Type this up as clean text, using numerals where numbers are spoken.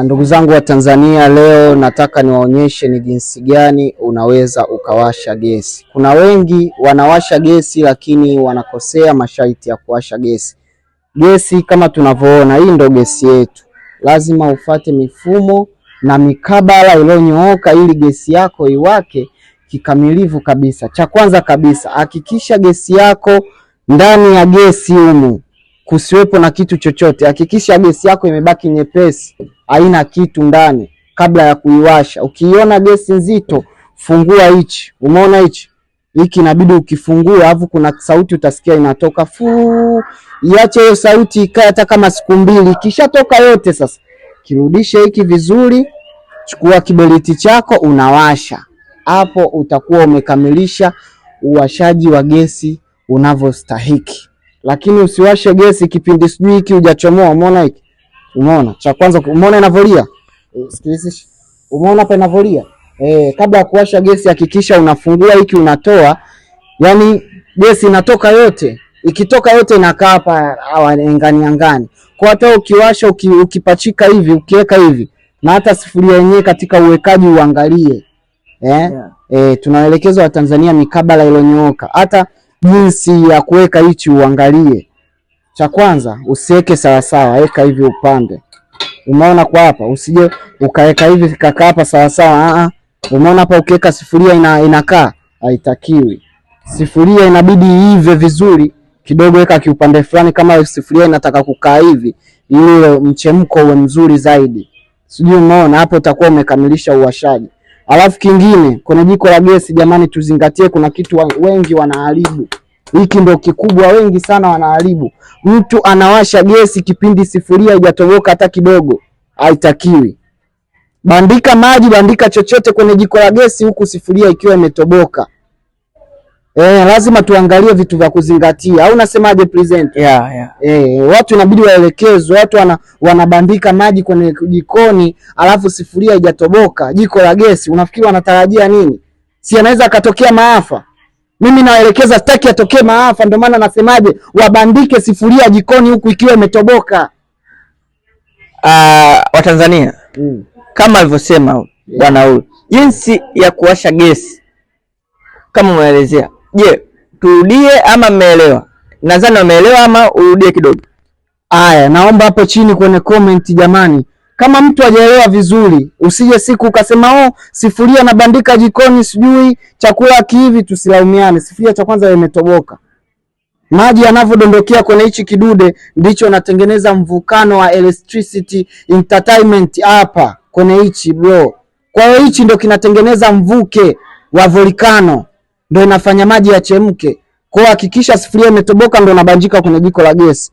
Ndugu zangu wa Tanzania, leo nataka niwaonyeshe ni jinsi gani unaweza ukawasha gesi. Kuna wengi wanawasha gesi lakini wanakosea masharti ya kuwasha gesi. Gesi kama tunavyoona, hii ndo gesi yetu. Lazima ufate mifumo na mikabala iliyonyooka ili gesi yako iwake kikamilifu kabisa. Cha kwanza kabisa, hakikisha gesi yako ndani ya gesi humu kusiwepo na kitu chochote. Hakikisha gesi yako imebaki nyepesi, haina kitu ndani kabla ya kuiwasha. Ukiona gesi nzito, fungua hichi. Umeona hichi? Hiki inabidi ukifungua, alafu kuna sauti utasikia inatoka fu. Iache hiyo sauti ikae hata kama siku mbili. Kisha toka yote sasa, kirudishe hiki vizuri, chukua kiberiti chako unawasha. Hapo utakuwa umekamilisha uwashaji wa gesi unavyostahiki. Lakini usiwashe gesi kipindi sijui hiki hujachomoa. Umeona hiki? Umeona? Cha kwanza umeona inavolia? Sikiliza. Umeona hapa inavolia? Kabla ya kuwasha gesi hakikisha unafungua hiki unatoa. Yaani gesi inatoka yote. Ikitoka yote inakaa hapa angani. Kwa hata ukiwasha ukipachika hivi, ukiweka hivi, na hata sufuria yenyewe katika uwekaji uangalie. Tunaelekezwa wa Tanzania mikabala iliyonyooka. Hata jinsi ya kuweka hichi uangalie. Cha kwanza usiweke sawa sawa, weka hivi upande. Umeona kwa hapa, usije ukaweka hivi kaka hapa sawa sawa. Umeona hapa ukiweka sufuria inakaa, haitakiwi. Sufuria inabidi iive vizuri, kidogo weka kiupande fulani kama sufuria inataka kukaa hivi, ili mchemko uwe mzuri zaidi. Sijui umeona hapo, utakuwa umekamilisha uwashaji. Alafu kingine, kwenye jiko la gesi jamani, tuzingatie kuna kitu wengi wanaharibu. Hiki ndio kikubwa, wengi sana wanaharibu. Mtu anawasha gesi kipindi sufuria haijatoboka hata kidogo. Haitakiwi. Bandika maji, bandika chochote kwenye jiko la gesi huku sufuria ikiwa imetoboka. Lazima tuangalie vitu vya kuzingatia. Au unasemaje present? Watu inabidi waelekezwe. Watu wanabandika maji kwenye jikoni alafu sufuria haijatoboka. Jiko la gesi unafikiri wanatarajia nini? Si anaweza akatokea maafa. Mimi naelekeza sitaki atokee maafa, ndio maana nasemaje wabandike sufuria jikoni huku ikiwa imetoboka. Wa Tanzania kama alivyosema bwana huyu, jinsi ya kuwasha gesi kama umeelezea. Je, turudie ama mmeelewa? Nadhani umeelewa ama urudie kidogo. Haya, naomba hapo chini kwenye comment jamani. Kama mtu hajaelewa vizuri, usije siku ukasema sufuria na bandika jikoni sijui chakula kihivi, tusilaumiane. Sufuria cha kwanza imetoboka. Maji yanavodondokea kwenye hichi kidude ndicho natengeneza mvukano wa electricity entertainment hapa kwenye hichi bro. Kwa hiyo hichi ndio kinatengeneza mvuke wa volcano, ndio inafanya maji yachemke. Kwa hiyo hakikisha sufuria imetoboka ndio unabanjika kwenye jiko la gesi.